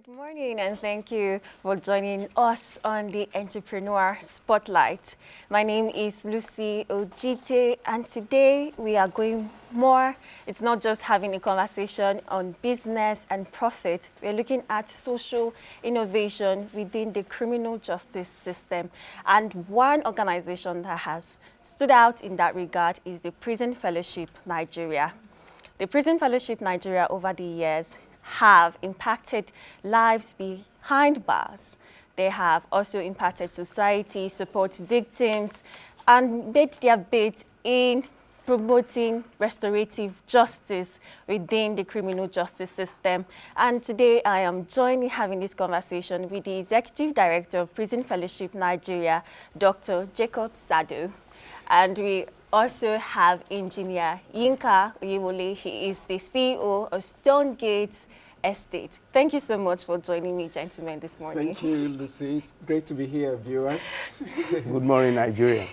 Good morning, and thank you for joining us on the Entrepreneur Spotlight. My name is Lucy Ojite, and today we are going more. It's not just having a conversation on business and profit. We're looking at social innovation within the criminal justice system. And one organization that has stood out in that regard is the Prison Fellowship Nigeria. The Prison Fellowship Nigeria over the years have impacted lives behind bars. They have also impacted society, support victims, and made their bit in promoting restorative justice within the criminal justice system. And today I am joining having this conversation with the Executive Director of Prison Fellowship Nigeria, Dr. Jacob Sadu. And we also have Engineer Yinka Oyewole. He is the CEO of Stonegate Estate. Thank you so much for joining me, gentlemen, this morning. Thank you, Lucy. It's great to be here, viewers. Good morning, Nigeria.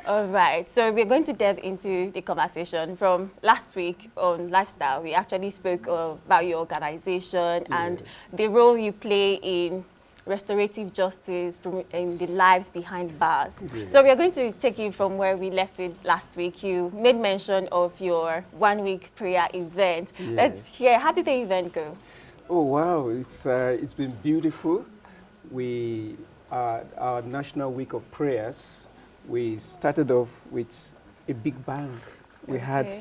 All right, so we're going to delve into the conversation from last week on lifestyle. We actually spoke about your organization and the role you play in restorative justice in the lives behind bars. Yes. So we are going to take you from where we left it last week. You made mention of your one-week prayer event. Yes. Let's hear, how did the event go? Oh, wow, it's been beautiful. Our National Week of Prayers, we started off with a big bang. We had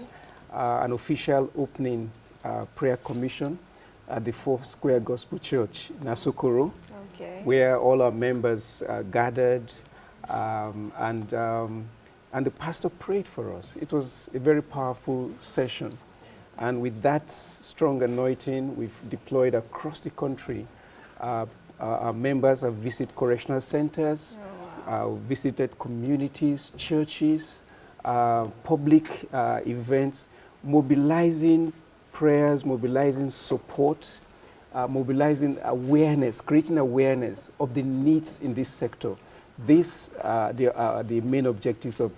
an official opening prayer commission at the Fourth Square Gospel Church, Nasokoro, where all our members gathered, and the pastor prayed for us. It was a very powerful session. And with that strong anointing, we've deployed across the country. Our members have visited correctional centers, visited communities, churches, public events, mobilizing prayers, mobilizing support, mobilizing awareness, creating awareness of the needs in this sector. These are the main objectives of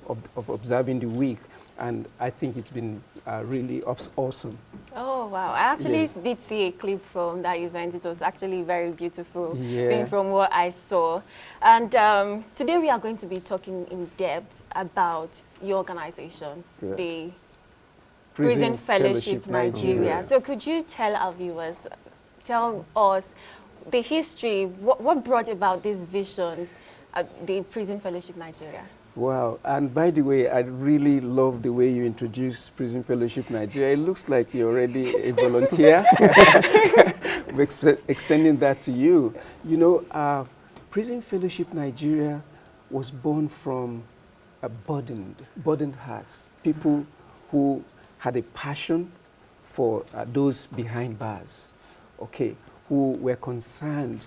observing the week, and I think it's been really awesome. Oh, wow. I actually did see a clip from that event. It was actually very beautiful from what I saw. And today we are going to be talking in depth about your organization, the Prison Fellowship Nigeria. So could you tell our viewers, tell us the history, what brought about this vision, the Prison Fellowship Nigeria? Wow, and by the way, I really love the way you introduced Prison Fellowship Nigeria. It looks like you're already a volunteer. We're extending that to you. You know, Prison Fellowship Nigeria was born from burdened hearts, people who had a passion for those behind bars, who were concerned,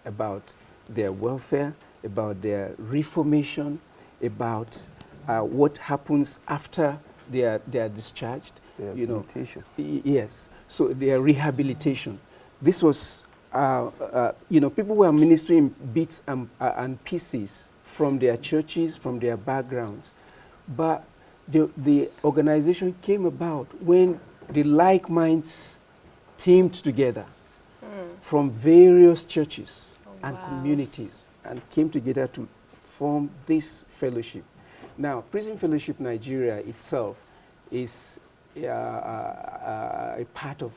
about their welfare, about their reformation, about what happens after they are discharged. Rehabilitation. Yes, so their rehabilitation. This was, people were ministering bits and pieces from their churches, from their backgrounds. But the organization came about when the like minds teamed together from various churches and communities and came together to form this fellowship. Now, Prison Fellowship Nigeria itself is a part of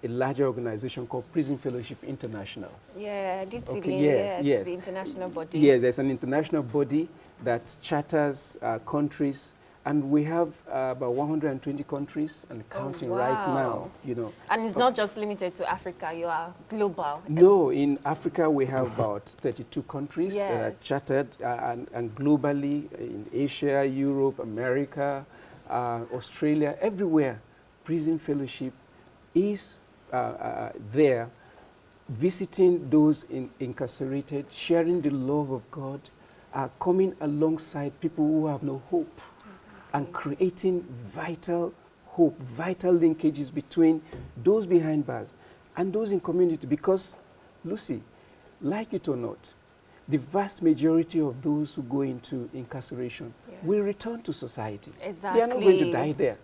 a larger organization called Prison Fellowship International. Yeah, I did see the international body. Yes, there's an international body that charters countries, and we have about 120 countries and counting right now. And it's not just limited to Africa, you are global. No, in Africa we have about 32 countries that are chartered, and globally in Asia, Europe, America, Australia, everywhere. Prison Fellowship is there, visiting those incarcerated, sharing the love of God, coming alongside people who have no hope, and creating vital hope, vital linkages between those behind bars and those in community. Because, Lucy, like it or not, the vast majority of those who go into incarceration will return to society. Exactly. They are not going to die there.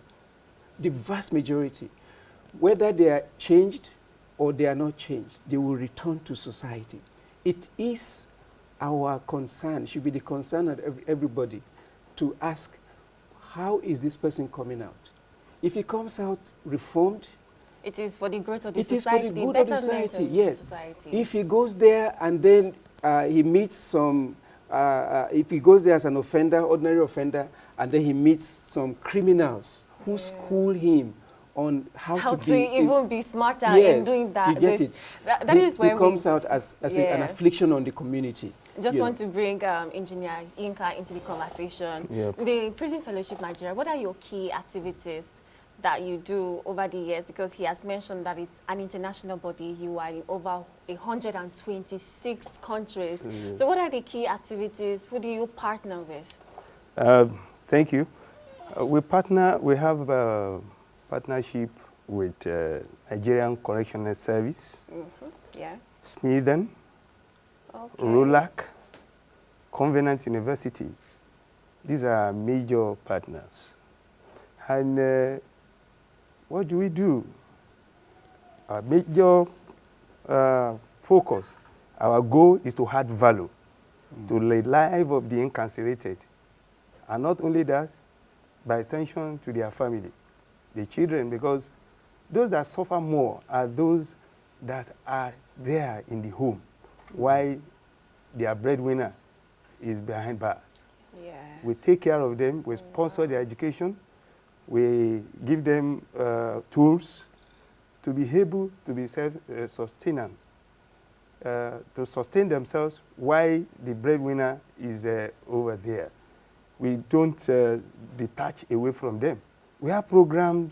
The vast majority, whether they are changed or they are not changed, they will return to society. It is our concern, should be the concern of everybody, to ask, how is this person coming out? If he comes out reformed, it is for the growth of the it society, is for the good of the betterment society, of yes. the society. If he goes there and then he meets some, if he goes there as an offender, ordinary offender, and then he meets some criminals who school him on how to be even be smarter yes, in doing that. You get it. That is where he comes out as an affliction on the community. Just want to bring Engineer Yinka into the conversation. Yep. The Prison Fellowship Nigeria, what are your key activities that you do over the years? Because he has mentioned that it's an international body. You are in over 126 countries. So what are the key activities? Who do you partner with? Thank you. We have a partnership with Nigerian Correctional Service, Yeah. Smithen, Okay. ROLAC, Covenant University. These are major partners. And what do we do? Our major focus, our goal is to add value to the life of the incarcerated. And not only that, by extension to their family, the children, because those that suffer more are those that are there in the home, while their breadwinner is behind bars. Yes. We take care of them, we sponsor their education, we give them tools to be able to be self-sustainant, to sustain themselves while the breadwinner is over there. We don't detach away from them. We have programs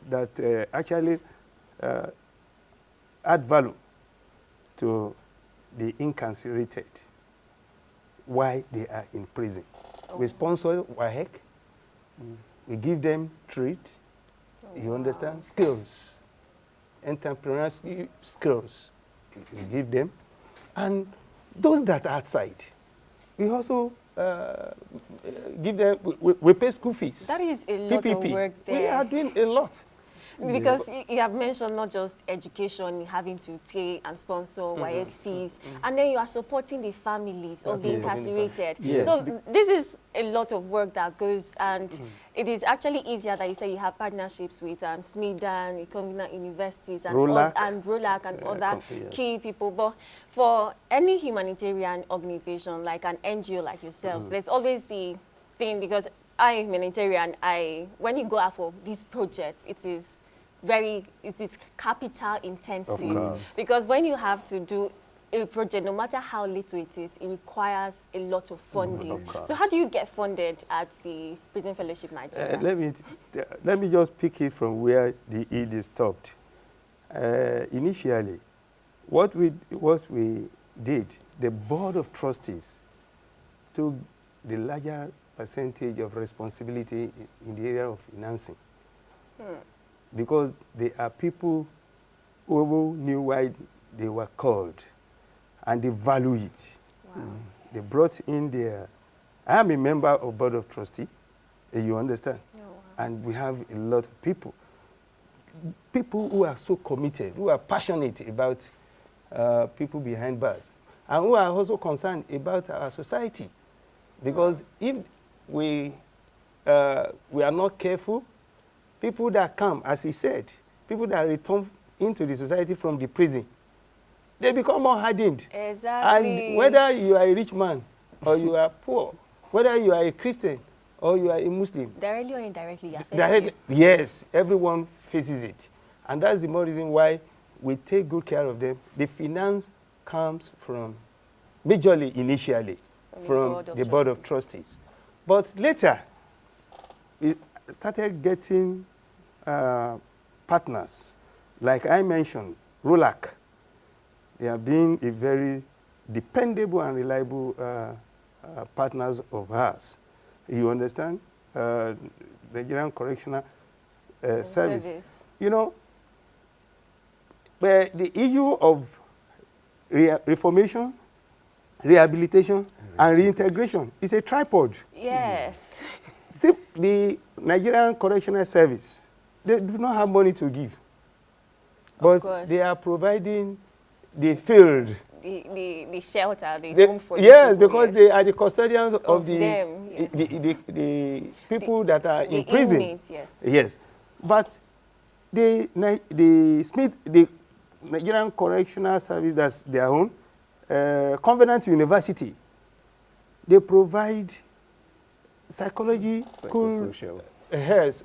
that actually add value to the incarcerated while they are in prison. We sponsor WAHEC. We give them treat. You understand? Skills, entrepreneurial skills. We give them. And those that are outside, we also give them, we pay school fees. That is a lot PPP. of work there. We are doing a lot. Because you have mentioned not just education, having to pay and sponsor WAEC fees, and then you are supporting the families of the incarcerated. Yes. So this is a lot of work that goes, and it is actually easier that you say you have partnerships with Smithen, Covenant Universities, and ROLAC. ROLAC and other key people. But for any humanitarian organization, like an NGO like yourselves, there's always the thing, because I am humanitarian, when you go out for these projects, it is capital intensive, because when you have to do a project, no matter how little it is, it requires a lot of funding. So how do you get funded at the Prison Fellowship Nigeria? Let me just pick it from where the ED stopped. Initially, what we did, the Board of Trustees took the larger percentage of responsibility in the area of financing. Because they are people who knew why they were called, and they value it. Wow. They brought in I am a member of Board of Trustees, you understand? Oh, wow. And we have a lot of people who are so committed, who are passionate about people behind bars, and who are also concerned about our society. Because if we are not careful, people that come, as he said, people that return into the society from the prison, they become more hardened. Exactly. And whether you are a rich man or you are poor, whether you are a Christian or you are a Muslim, directly or indirectly, affects you. Yes, everyone faces it. And that's the more reason why we take good care of them. The finance comes from, majorly initially, from the Board of Trustees. But later, we started getting partners. Like I mentioned, ROLAC. They have been a very dependable and reliable partners of ours. You understand? Nigerian Correctional Service. You know, but the issue of reformation, rehabilitation, and reintegration is a tripod. Yes. See, the Nigerian Correctional Service, they do not have money to give. but course. they are providing the field. The shelter, the They- home for yes, the people, because yes. they are the custodians of them, yeah. the people that are The in prison. inmates, yes. Yes, but the Smith, the Nigerian Correctional Service, that's their own, Covenant University, they provide psychology school. Psychosocial. Yes,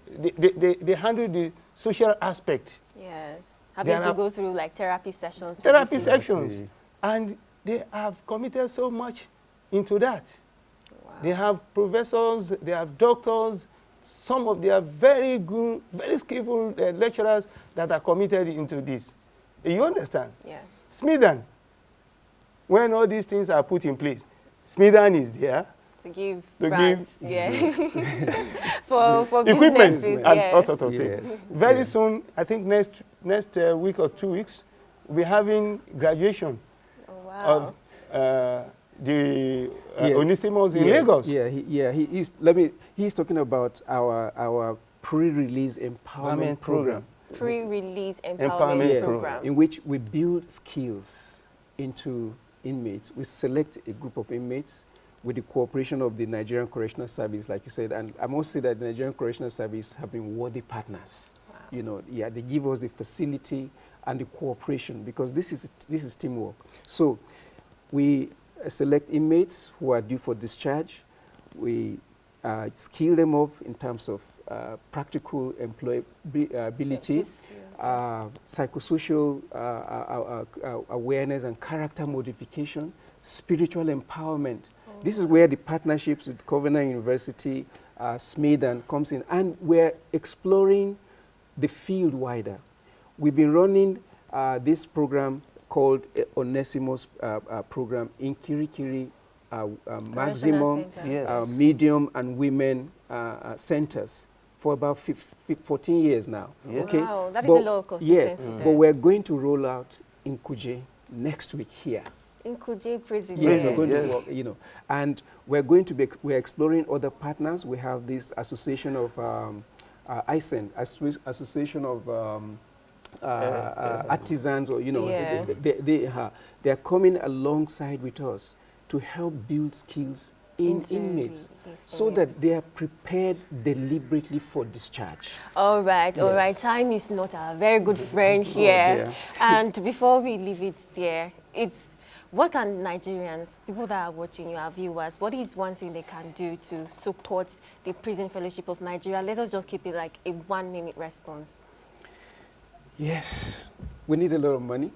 they handle the social aspect, Yes. Having There to are- go through like therapy sessions. with therapy the- sections, and they have committed so much into that. Wow. They have professors, they have doctors, some of their very good, very skillful lecturers that are committed into this. You understand? Yes. Smithan, when all these things are put in place, Smithan is there. To give To grants, give- yes. for Equipment businesses, and yes. all sorts of Yes. things. Very Yes. soon, I think next week or 2 weeks, we'll be having graduation Oh, wow. of the Yeah. Onisimos in Yes, Lagos. He's talking about our pre-release empowerment program. Pre-release Empowerment empowerment Yes. program. In which we build skills into inmates. We select a group of inmates with the cooperation of the Nigerian Correctional Service, like you said, and I must say that the Nigerian Correctional Service have been worthy partners. Wow. You know, yeah, they give us the facility and the cooperation because this is teamwork. So we select inmates who are due for discharge. We skill them up in terms of practical employability, psychosocial awareness and character modification, spiritual empowerment. This is where the partnerships with Covenant University, Smithan comes in, and we're exploring the field wider. We've been running this program called Onesimus program in Kirikiri, maximum, Center. Yes. medium, and women centers for about 14 years now. Yes. Okay? Wow, that is But- a lot of Yes, consistency but there. we're going to roll out in Kuje next week here. In Kuje prison. Yes, Prison, we're going yes. to work, you know, and we're going to be, we're exploring other partners. We have this association of ISEN, Association of Artisans, or, you know, Yeah. they are coming alongside with us to help build skills in Into inmates these so inmates. that they are prepared deliberately for discharge. All right, all right. Yes. Time is not our very good friend Oh, here. dear. And before we leave it there, what can Nigerians, people that are watching you, our viewers, what is one thing they can do to support the Prison Fellowship of Nigeria? Let us just keep it like a 1-minute response. Yes, we need a lot of money.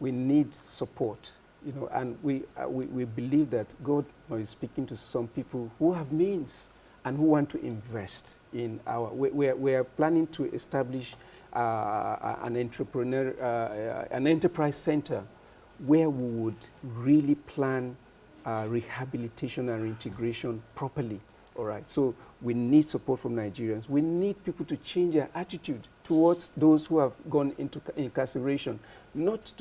We need support, you know, and we believe that God is speaking to some people who have means and who want to invest in our. We are planning to establish an enterprise center where we would really plan rehabilitation and reintegration properly. All right, so we need support from Nigerians. We need people to change their attitude towards those who have gone into incarceration, not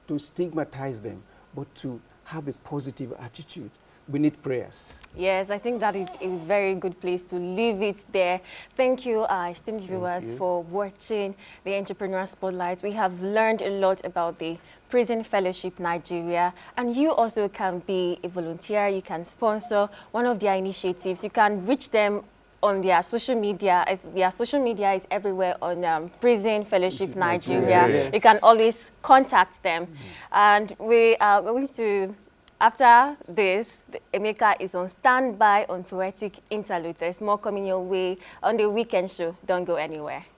to stigmatize them, but to have a positive attitude. We need prayers. Yes, I think that is a very good place to leave it there. Thank you, esteemed viewers, for watching the Entrepreneur Spotlight. We have learned a lot about the Prison Fellowship Nigeria, and you also can be a volunteer. You can sponsor one of their initiatives. You can reach them on their social media. Their social media is everywhere on Prison Fellowship Nigeria. Yes. You can always contact them. And we are going to, after this, Emeka is on standby on Poetic Interlude. There's more coming your way on the weekend show. Don't go anywhere.